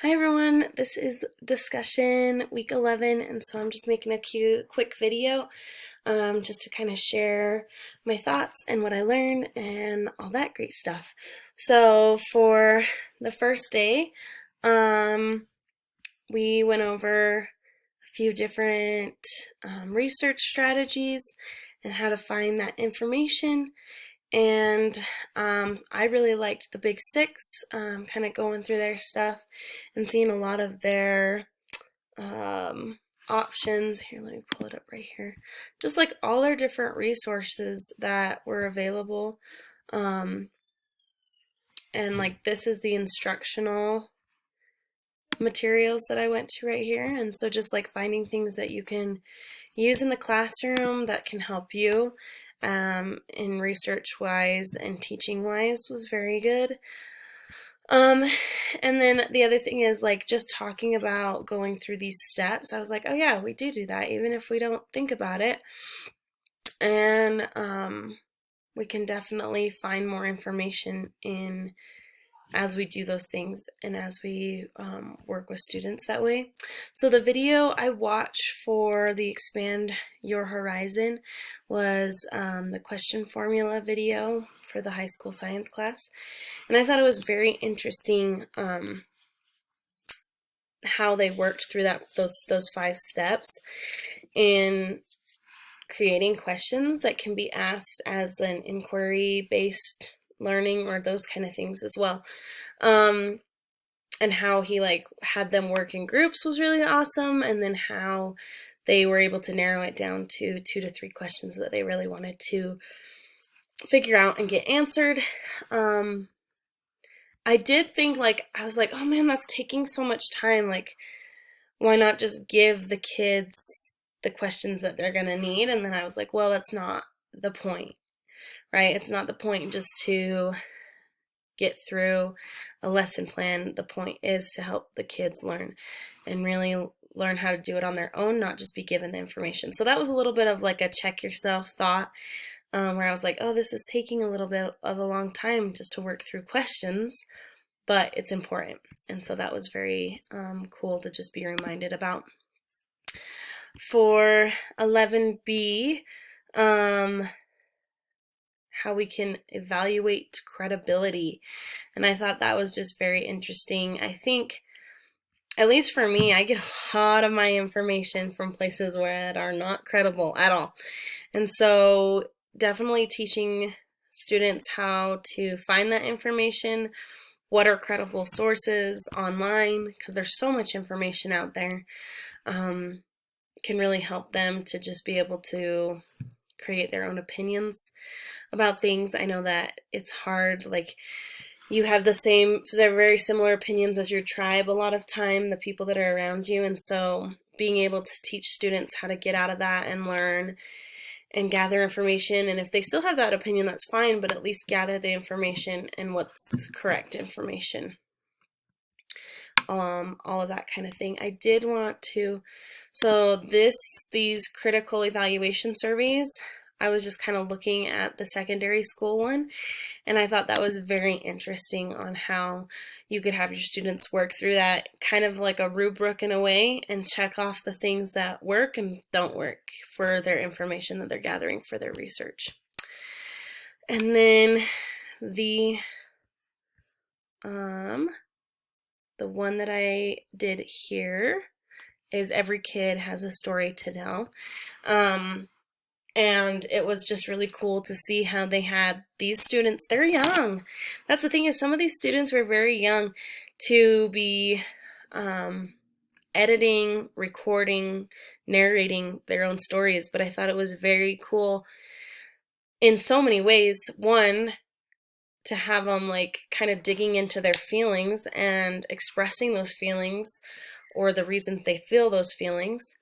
Hi everyone, this is discussion week 11, and so I'm just making a quick video just to kind of share my thoughts and what I learned and all that great stuff. So for the first day, we went over a few different research strategies and how to find that information. And I really liked the Big Six, kind of going through their stuff and seeing a lot of their options. Here, let me pull it up right here. Just like all their different resources that were available. And like this is the instructional materials that I went to right here. And so just like finding things that you can use in the classroom that can help you in research wise and teaching wise was very good. And then the other thing is like just talking about going through these steps. I was like, oh yeah, we do that even if we don't think about it. And we can definitely find more information in as we do those things and as we work with students that way. So the video I watched for the Expand Your Horizon was the question formula video for the high school science class. And I thought it was very interesting how they worked through those 5 steps in creating questions that can be asked as an inquiry-based learning or those kind of things as well. And how he like had them work in groups was really awesome, and then how they were able to narrow it down to 2 to 3 questions that they really wanted to figure out and get answered. I did think like, I was like, oh man, that's taking so much time. Like, why not just give the kids the questions that they're gonna need? And then I was like, well, that's not the point, right? It's not the point just to get through a lesson plan. The point is to help the kids learn and really learn how to do it on their own, not just be given the information. So that was a little bit of like a check yourself thought, where I was like, oh, this is taking a little bit of a long time just to work through questions, but it's important. And so that was very cool to just be reminded about. For 11B, how we can evaluate credibility. And I thought that was just very interesting. I think, at least for me, I get a lot of my information from places that are not credible at all. And so definitely teaching students how to find that information, what are credible sources online, because there's so much information out there, can really help them to just be able to create their own opinions about things. I know that it's hard, like you have they're very similar opinions as your tribe a lot of time, the people that are around you, and so being able to teach students how to get out of that and learn and gather information, and if they still have that opinion, that's fine, but at least gather the information and what's correct information. All of that kind of thing. I did want to, so these critical evaluation surveys, I was just kind of looking at the secondary school one, and I thought that was very interesting on how you could have your students work through that kind of like a rubric in a way and check off the things that work and don't work for their information that they're gathering for their research. And then the one that I did here is every kid has a story to tell. And it was just really cool to see how they had these students, they're young. That's the thing, is some of these students were very young to be editing, recording, narrating their own stories, but I thought it was very cool in so many ways. One, to have them like kind of digging into their feelings and expressing those feelings or the reasons they feel those feelings,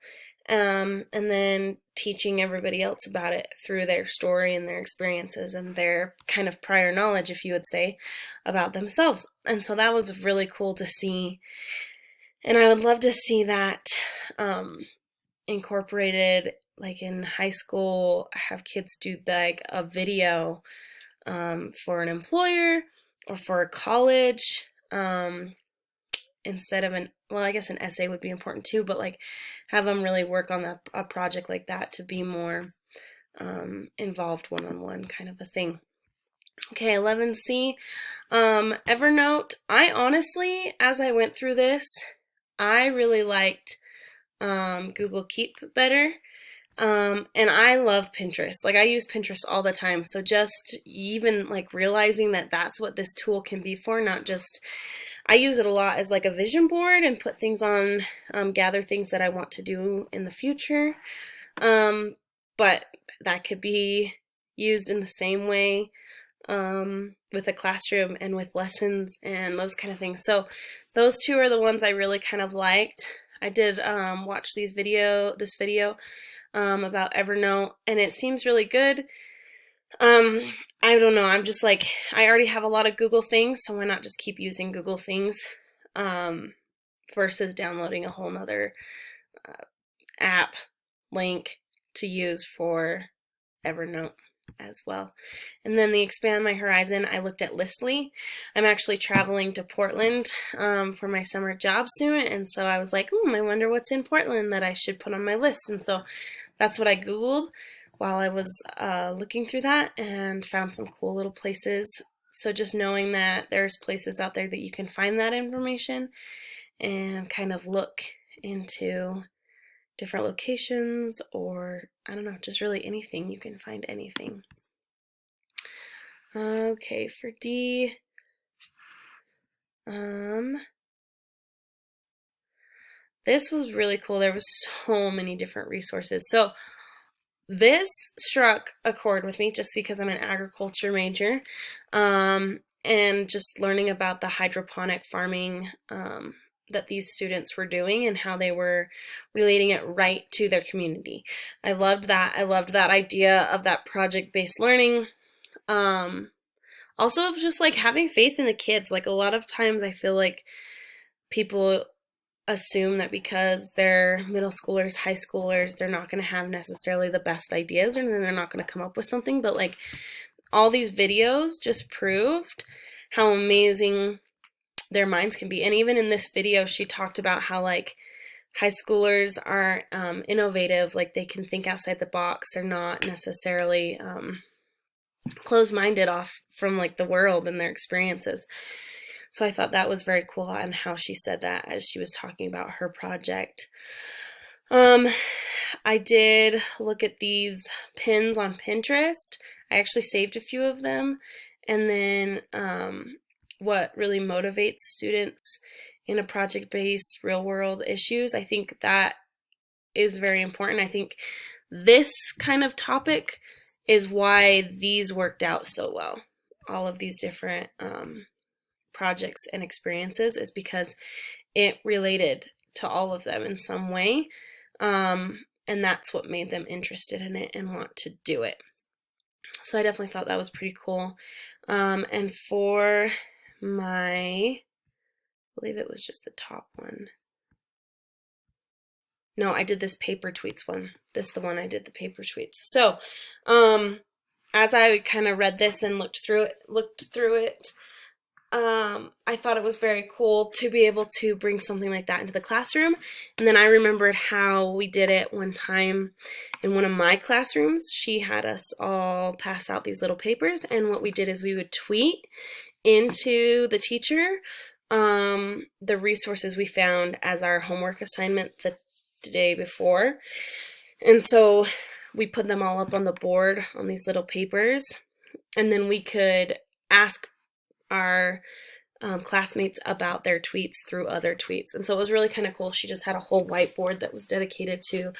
and then teaching everybody else about it through their story and their experiences and their kind of prior knowledge, if you would say, about themselves. And so that was really cool to see, and I would love to see that incorporated like in high school, have kids do like a video for an employer or for a college, instead of well, I guess an essay would be important too, but like have them really work on a project like that to be more involved one-on-one kind of a thing. Okay, 11C, Evernote. I honestly, as I went through this, I really liked Google Keep better. And I love Pinterest. Like I use Pinterest all the time. So just even like realizing that that's what this tool can be for, not just, I use it a lot as like a vision board and put things on, gather things that I want to do in the future. But that could be used in the same way with a classroom and with lessons and those kind of things. So those two are the ones I really kind of liked. I did watch this video about Evernote, and it seems really good. I don't know, I'm just like, I already have a lot of Google things, so why not just keep using Google things versus downloading a whole nother app link to use for Evernote as well. And then the Expand My Horizon, I looked at Listly. I'm actually traveling to Portland for my summer job soon, and so I was like, I wonder what's in Portland that I should put on my list. And so that's what I Googled while I was looking through that and found some cool little places. So just knowing that there's places out there that you can find that information and kind of look into different locations, or I don't know, just really anything. You can find anything. Okay, for D, this was really cool. There was so many different resources. So this struck a chord with me just because I'm an agriculture major, and just learning about the hydroponic farming that these students were doing and how they were relating it right to their community. I loved that. I loved that idea of that project-based learning. Also of just like having faith in the kids. Like a lot of times I feel like people assume that because they're middle schoolers, high schoolers, they're not going to have necessarily the best ideas, or they're not going to come up with something. But like all these videos just proved how amazing their minds can be. And even in this video, she talked about how like high schoolers are innovative, like they can think outside the box. They're not necessarily closed-minded off from like the world and their experiences. So I thought that was very cool on how she said that as she was talking about her project. I did look at these pins on Pinterest. I actually saved a few of them. And then what really motivates students in a project-based real-world issues. I think that is very important. I think this kind of topic is why these worked out so well. All of these different projects and experiences is because it related to all of them in some way. And that's what made them interested in it and want to do it. So I definitely thought that was pretty cool. And for I believe it was just the top one. No, I did this paper tweets one. This is the one I did the paper tweets. So, as I kind of read this and looked through it, I thought it was very cool to be able to bring something like that into the classroom. And then I remembered how we did it one time in one of my classrooms. She had us all pass out these little papers, and what we did is we would tweet into the teacher the resources we found as our homework assignment the day before. And so we put them all up on the board on these little papers, and then we could ask our classmates about their tweets through other tweets. And so it was really kind of cool. She just had a whole whiteboard that was dedicated to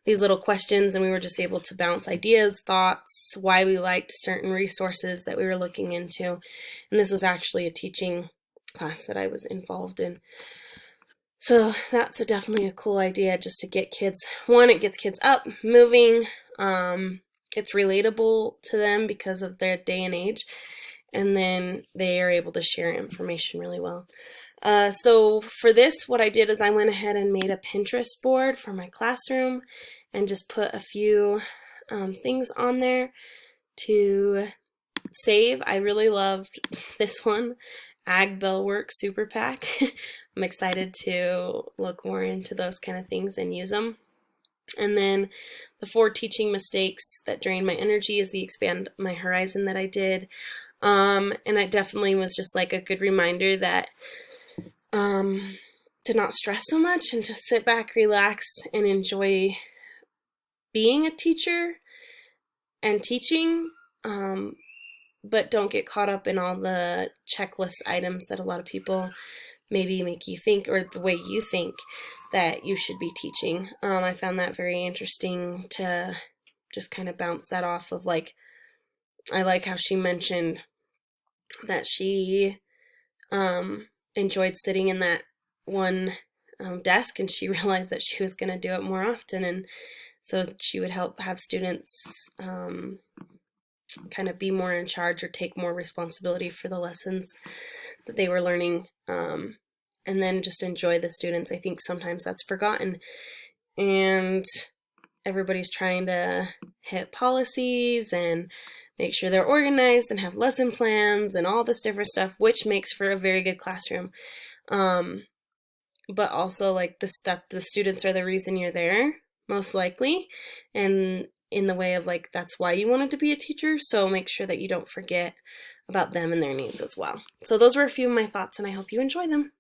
these little questions, and we were just able to bounce ideas, thoughts, why we liked certain resources that we were looking into. And this was actually a teaching class that I was involved in. So that's definitely a cool idea, just to get kids, one, it gets kids up, moving, it's relatable to them because of their day and age, and then they are able to share information really well. So for this, what I did is I went ahead and made a Pinterest board for my classroom and just put a few things on there to save. I really loved this one, Ag Bell Work Super Pack. I'm excited to look more into those kind of things and use them. And then the 4 teaching mistakes that drain my energy is the Expand My Horizon that I did. And it definitely was just like a good reminder that to not stress so much and to sit back, relax, and enjoy being a teacher and teaching, but don't get caught up in all the checklist items that a lot of people maybe make you think, or the way you think that you should be teaching. I found that very interesting to just kind of bounce that off of, like, I like how she mentioned that she enjoyed sitting in that one desk, and she realized that she was going to do it more often, and so she would help have students kind of be more in charge or take more responsibility for the lessons that they were learning, and then just enjoy the students. I think sometimes that's forgotten, and everybody's trying to hit policies and make sure they're organized and have lesson plans and all this different stuff, which makes for a very good classroom. But also, like, this, that the students are the reason you're there, most likely, and in the way of, like, that's why you wanted to be a teacher, so make sure that you don't forget about them and their needs as well. So those were a few of my thoughts, and I hope you enjoy them.